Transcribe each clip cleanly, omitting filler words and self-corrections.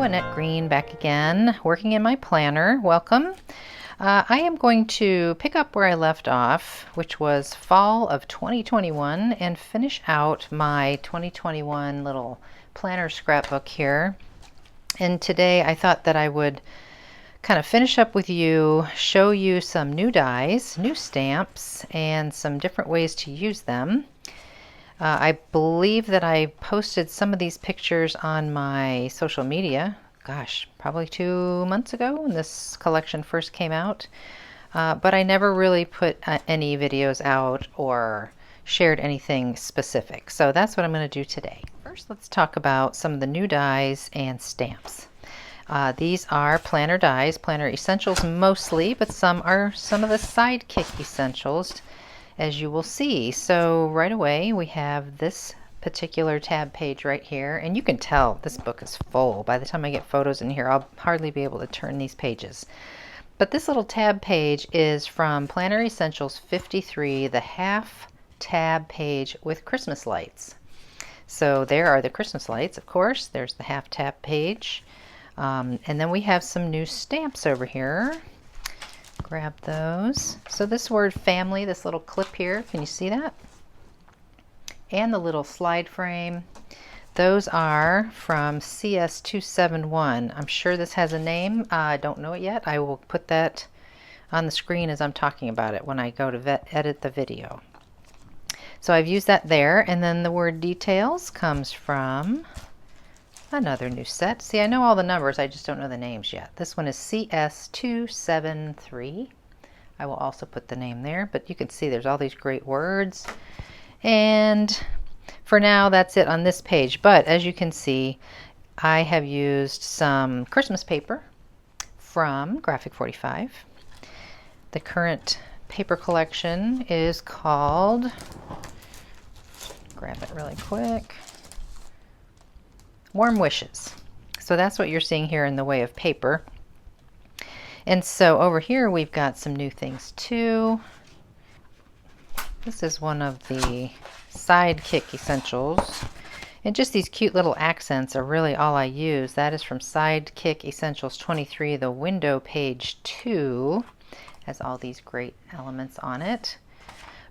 Hello, Annette Green back again, working in my planner. Welcome. I am going to pick up where I left off, which was fall of 2021, and finish out my 2021 little planner scrapbook here. And today I thought that I would kind of finish up with you, show you some new dies, new stamps, and some different ways to use them. I believe that I posted some of these pictures on my social media, gosh, probably 2 months ago when this collection first came out. But I never really put any videos out or shared anything specific. So that's what I'm going to do today. First, let's talk about some of the new dies and stamps. These are planner dies, planner essentials mostly, but some are some of the Sidekick essentials, as you will see. So right away we have this particular tab page right here, and you can tell this book is full. By the time I get photos in here, I'll hardly be able to turn these pages. But this little tab page is from Planner Essentials 53, the half tab page with Christmas lights. So there are the Christmas lights, of course. There's the half tab page. And then we have some new stamps over here. Grab those. So this word family, this little clip here, can you see that? And the little slide frame. Those are from CS271. I'm sure this has a name. I don't know it yet. I will put that on the screen as I'm talking about it when I go to edit the video. So I've used that there. And then the word details comes from another new set. See, I know all the numbers, I just don't know the names yet. This one is CS273. I will also put the name there, but you can see there's all these great words. And for now, that's it on this page. But as you can see, I have used some Christmas paper from Graphic 45. The current paper collection is called, grab it really quick, Warm Wishes. So that's what you're seeing here in the way of paper. And so over here we've got some new things too. This is one of the Sidekick essentials. And just these cute little accents are really all I use. That is from Sidekick Essentials 23, the window page 2. Has all these great elements on it.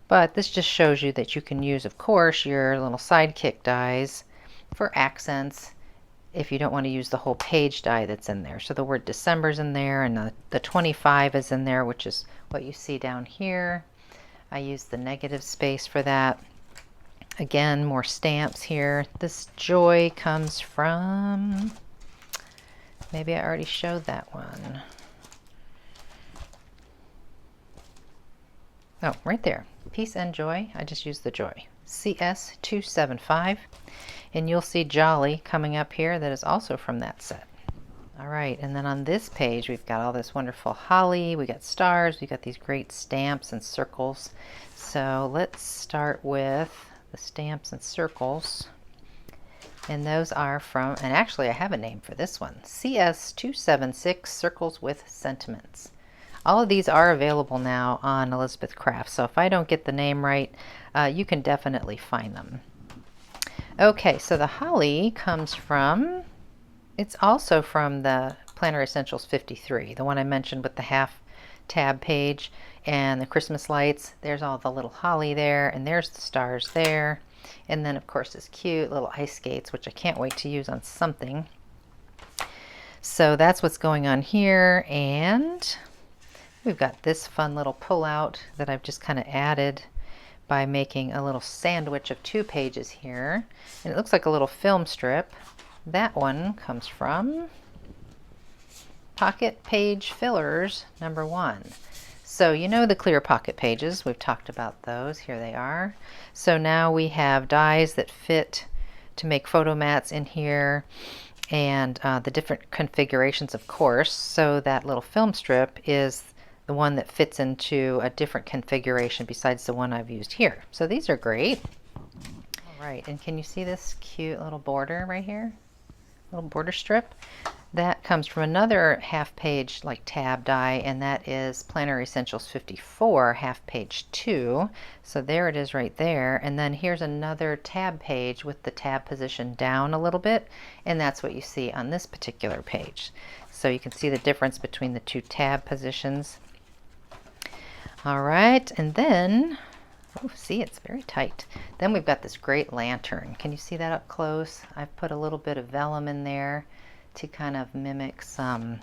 But this just shows you that you can use, of course, your little Sidekick dies for accents if you don't want to use the whole page die that's in there. So the word December's in there, and the 25 is in there, which is what you see down here. I use the negative space for that. Again, more stamps here. This joy comes from, maybe I already showed that one. Oh, right there. Peace and joy. I just used the joy. CS275. And you'll see Jolly coming up here that is also from that set. All right, and then on this page we've got all this wonderful holly, we got stars, we got these great stamps and circles. So let's start with the stamps and circles. And those are from, and actually I have a name for this one, CS276 Circles with Sentiments. All of these are available now on Elizabeth Crafts, so if I don't get the name right, you can definitely find them. Okay, so the holly comes from, it's also from the Planner Essentials 53, the one I mentioned with the half tab page and the Christmas lights. There's all the little holly there, and there's the stars there. And then, of course, this cute little ice skates, which I can't wait to use on something. So that's what's going on here. And we've got this fun little pull-out that I've just kind of added by making a little sandwich of 2 pages here. And it looks like a little film strip. That one comes from Pocket Page Fillers #1. So you know the clear pocket pages. We've talked about those. Here they are. So now we have dies that fit to make photo mats in here, and the different configurations, of course. So that little film strip is the one that fits into a different configuration besides the one I've used here. So these are great. All right, and can you see this cute little border right here? Little border strip. That comes from another half page like tab die, and that is Planner Essentials 54, half page 2. So there it is right there. And then here's another tab page with the tab position down a little bit, and that's what you see on this particular page. So you can see the difference between the two tab positions. All right, and then, oh, see, it's very tight. Then we've got this great lantern. Can you see that up close? I've put a little bit of vellum in there to kind of mimic some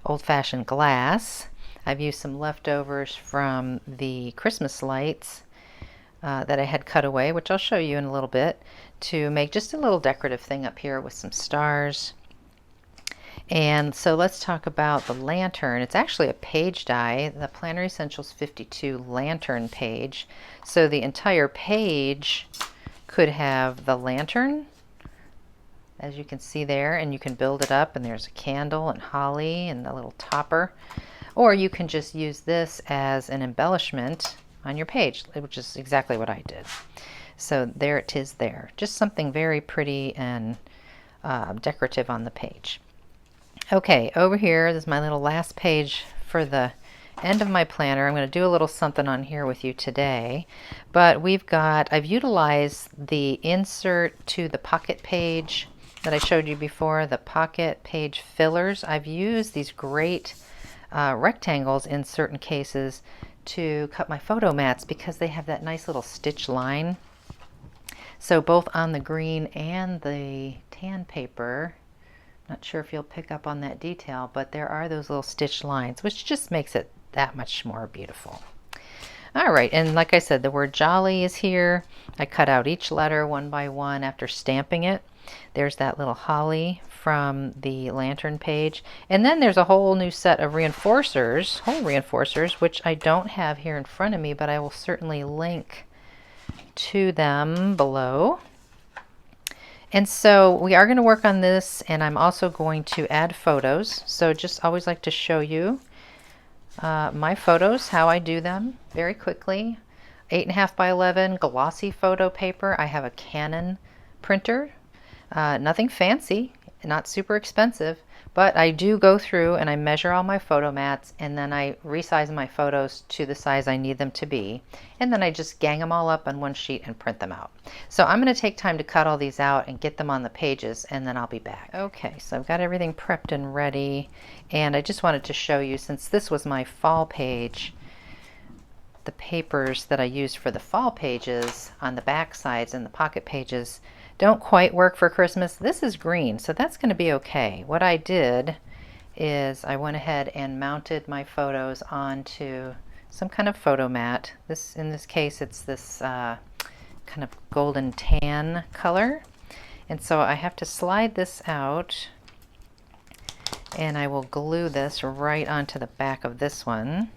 old-fashioned glass. I've used some leftovers from the Christmas lights that I had cut away, which I'll show you in a little bit, to make just a little decorative thing up here with some stars. And so let's talk about the lantern. It's actually a page die, the Planner Essentials 52 lantern page. So the entire page could have the lantern, as you can see there, and you can build it up, and there's a candle and holly and a little topper. Or you can just use this as an embellishment on your page, which is exactly what I did. So there it is there. Just something very pretty and decorative on the page. Okay, over here, this is my little last page for the end of my planner. I'm going to do a little something on here with you today, but I've utilized the insert to the pocket page that I showed you before, the pocket page fillers. I've used these great rectangles in certain cases to cut my photo mats because they have that nice little stitch line. So both on the green and the tan paper, not sure if you'll pick up on that detail, but there are those little stitch lines, which just makes it that much more beautiful. All right, and like I said, the word jolly is here. I cut out each letter one by one after stamping it. There's that little holly from the lantern page. And then there's a whole new set of reinforcers, whole reinforcers, which I don't have here in front of me, but I will certainly link to them below. And so we are going to work on this, and I'm also going to add photos. So just always like to show you my photos, how I do them very quickly. 8.5 by 11 glossy photo paper. I have a Canon printer. Nothing fancy, not super expensive, but I do go through and I measure all my photo mats, and then I resize my photos to the size I need them to be, and then I just gang them all up on one sheet and print them out. So I'm going to take time to cut all these out and get them on the pages, and then I'll be back. Okay, so I've got everything prepped and ready, and I just wanted to show you, since this was my fall page, the papers that I used for the fall pages on the back sides and the pocket pages don't quite work for Christmas. This is green, so that's going to be okay. What I did is I went ahead and mounted my photos onto some kind of photo mat. In this case, it's this kind of golden tan color. And so I have to slide this out, and I will glue this right onto the back of this one.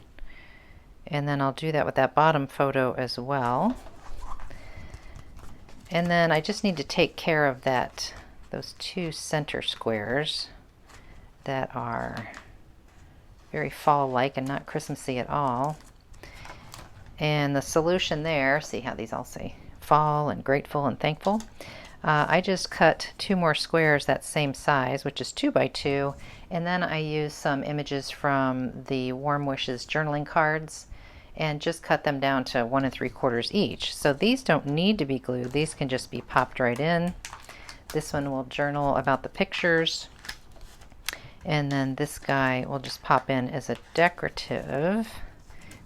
And then I'll do that with that bottom photo as well. And then I just need to take care of those two center squares that are very fall-like and not Christmassy at all. And the solution there, see how these all say fall and grateful and thankful. I just cut 2 more squares that same size, which is 2 by 2, and then I use some images from the Warm Wishes journaling cards and just cut them down to 1 3/4 each. So these don't need to be glued. These can just be popped right in. This one will journal about the pictures, and then this guy will just pop in as a decorative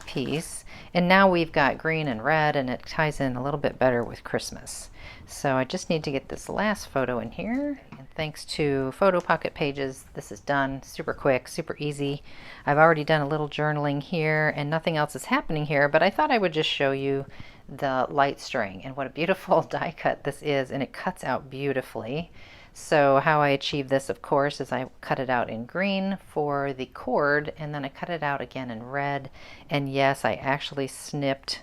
piece. And now we've got green and red, and it ties in a little bit better with Christmas. So I just need to get this last photo in here, and thanks to Photo Pocket Pages, this is done super quick, super easy. I've already done a little journaling here, and nothing else is happening here, but I thought I would just show you the light string and what a beautiful die cut this is, and it cuts out beautifully. So how I achieve this, of course, is I cut it out in green for the cord, and then I cut it out again in red. And yes, I actually snipped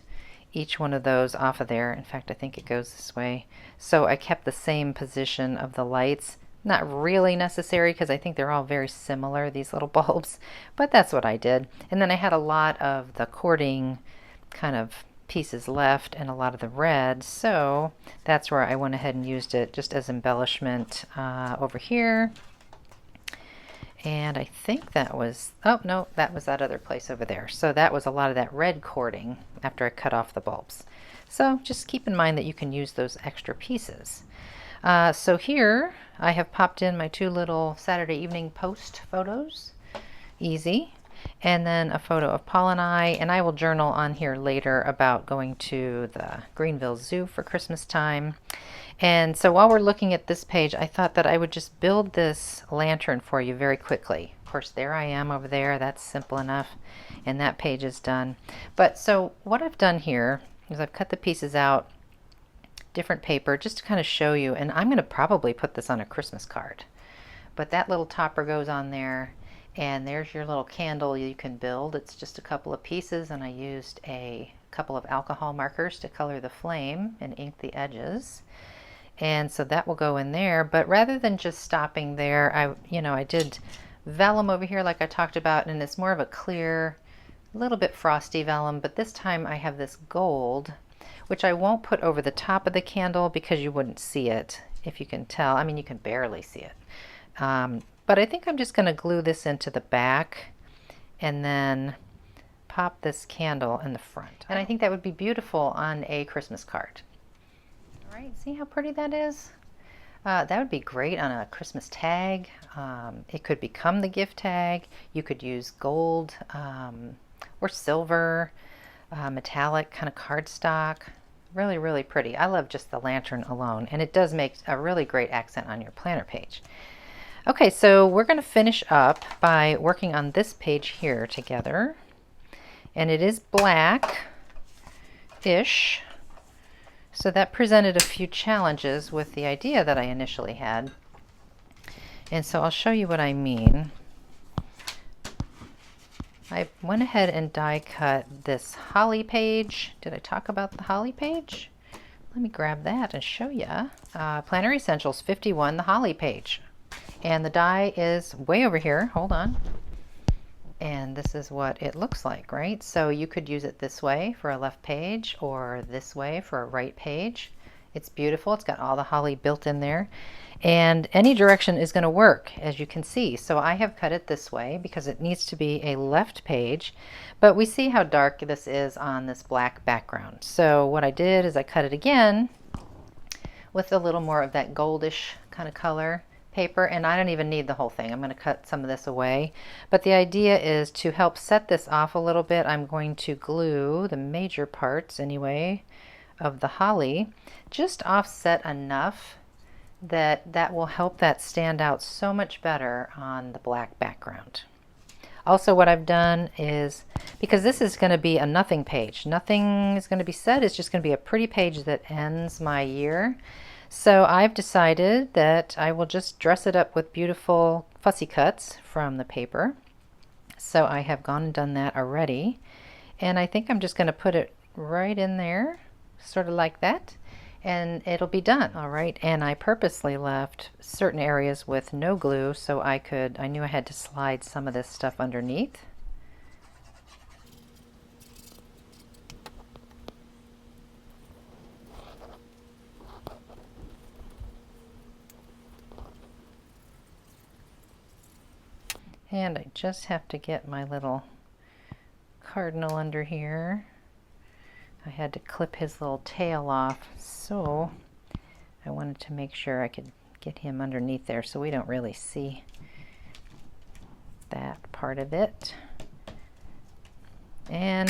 each one of those off of there. In fact, I think it goes this way. So I kept the same position of the lights. Not really necessary because I think they're all very similar, these little bulbs, but that's what I did. And then I had a lot of the cording kind of pieces left and a lot of the red, so that's where I went ahead and used it just as embellishment over here. And I think that was, oh no, that was that other place over there. So that was a lot of that red cording after I cut off the bulbs. So just keep in mind that you can use those extra pieces. So here I have popped in my two little Saturday evening post photos. Easy. And then a photo of Paul and I will journal on here later about going to the Greenville Zoo for Christmas time. And so while we're looking at this page, I thought that I would just build this lantern for you very quickly. Of course, there I am over there. That's simple enough. And that page is done. But so what I've done here is I've cut the pieces out, different paper, just to kind of show you. And I'm going to probably put this on a Christmas card. But that little topper goes on there. And there's your little candle you can build. It's just a couple of pieces, and I used a couple of alcohol markers to color the flame and ink the edges. And so that will go in there. But rather than just stopping there, I did vellum over here like I talked about, and it's more of a clear, little bit frosty vellum. But this time I have this gold, which I won't put over the top of the candle because you wouldn't see it, if you can tell. I mean, you can barely see it. But I think I'm just going to glue this into the back and then pop this candle in the front. And I think that would be beautiful on a Christmas card. All right, see how pretty that is? That would be great on a Christmas tag. It could become the gift tag. You could use gold or silver, metallic kind of cardstock. Really, really pretty. I love just the lantern alone, and it does make a really great accent on your planner page. Okay, so we're going to finish up by working on this page here together. And it is black-ish. So that presented a few challenges with the idea that I initially had. And so I'll show you what I mean. I went ahead and die cut this holly page. Did I talk about the holly page? Let me grab that and show you. Planner Essentials 51, the holly page. And the die is way over here. Hold on. And this is what it looks like, right? So you could use it this way for a left page or this way for a right page. It's beautiful. It's got all the holly built in there. And any direction is going to work, as you can see. So I have cut it this way because it needs to be a left page. But we see how dark this is on this black background. So what I did is I cut it again with a little more of that goldish kind of color paper, and I don't even need the whole thing. I'm going to cut some of this away, but the idea is to help set this off a little bit. I'm going to glue the major parts anyway of the holly, just offset enough that that will help that stand out so much better on the black background. Also, what I've done is, because this is going to be a nothing page, nothing is going to be said, it's just going to be a pretty page that ends my year. So I've decided that I will just dress it up with beautiful fussy cuts from the paper. So I have gone and done that already. And I think I'm just going to put it right in there, sort of like that, and it'll be done. All right. And I purposely left certain areas with no glue so I knew I had to slide some of this stuff underneath. And I just have to get my little cardinal under here. I had to clip his little tail off, so I wanted to make sure I could get him underneath there so we don't really see that part of it. And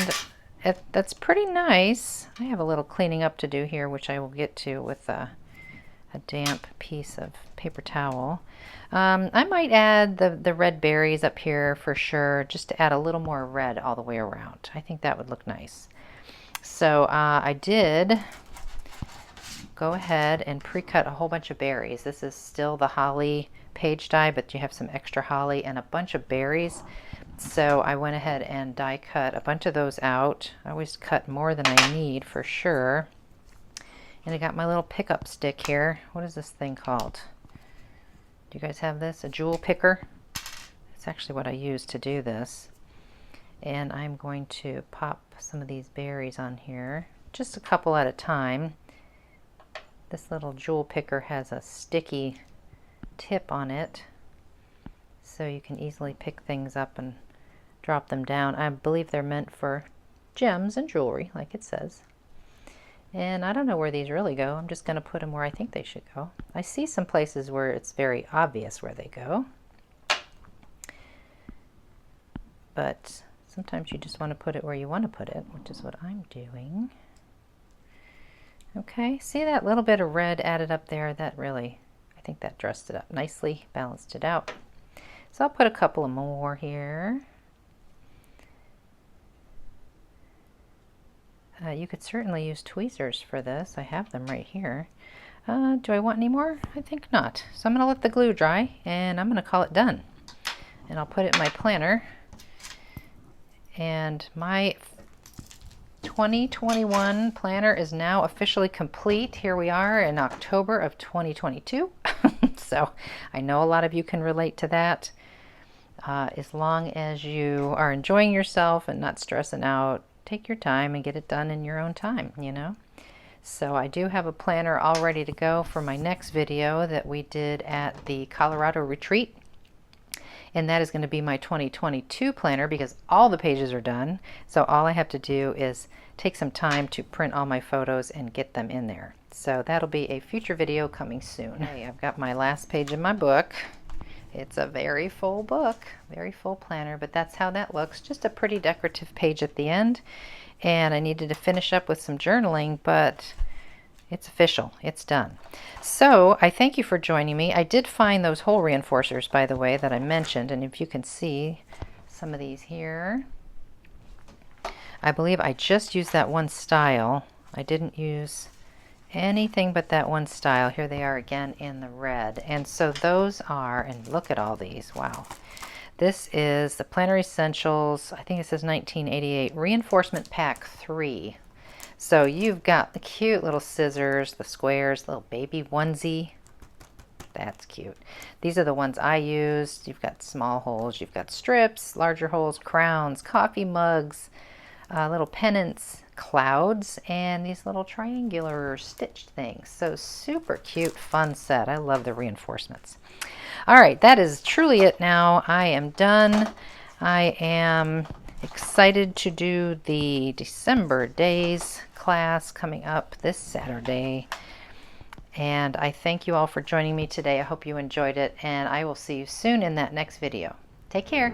that's pretty nice. I have a little cleaning up to do here, which I will get to with a damp piece of paper towel. I might add the red berries up here for sure, just to add a little more red all the way around. I think that would look nice. So I did go ahead and pre-cut a whole bunch of berries. This is still the holly page die, but you have some extra holly and a bunch of berries. So I went ahead and die cut a bunch of those out. I always cut more than I need for sure. And I got my little pickup stick here. What is this thing called? Do you guys have this? A jewel picker? It's actually what I use to do this. And I'm going to pop some of these berries on here, just a couple at a time. This little jewel picker has a sticky tip on it, so you can easily pick things up and drop them down. I believe they're meant for gems and jewelry, like it says. And I don't know where these really go. I'm just going to put them where I think they should go. I see some places where it's very obvious where they go. But sometimes you just want to put it where you want to put it, which is what I'm doing. Okay, see that little bit of red added up there? That really, I think that dressed it up nicely, balanced it out. So I'll put a couple of more here. You could certainly use tweezers for this. I have them right here. Do I want any more? I think not. So I'm going to let the glue dry and I'm going to call it done. And I'll put it in my planner. And my 2021 planner is now officially complete. Here we are in October of 2022. So I know a lot of you can relate to that. As long as you are enjoying yourself and not stressing out, take your time and get it done in your own time, you know. So I do have a planner all ready to go for my next video that we did at the Colorado retreat. And that is going to be my 2022 planner because all the pages are done. So all I have to do is take some time to print all my photos and get them in there. So that'll be a future video coming soon. Okay, I've got my last page in my book. It's a very full book, very full planner, but that's how that looks. Just a pretty decorative page at the end. And I needed to finish up with some journaling, but it's official. It's done. So I thank you for joining me. I did find those hole reinforcers, by the way, that I mentioned. And if you can see some of these here, I believe I just used that one style. I didn't use anything but that one style. Here they are again in the red. And so those are, and look at all these. Wow. This is the Planner Essentials. I think it says 1988 Reinforcement Pack 3. So you've got the cute little scissors, the squares, little baby onesie. That's cute. These are the ones I used. You've got small holes, you've got strips, larger holes, crowns, coffee mugs, little pennants, clouds, and these little triangular stitched things. So super cute, fun set. I love the reinforcements. All right, that is truly it now. I am done. I am excited to do the December Days class coming up this Saturday. And I thank you all for joining me today. I hope you enjoyed it, and I will see you soon in that next video. Take care.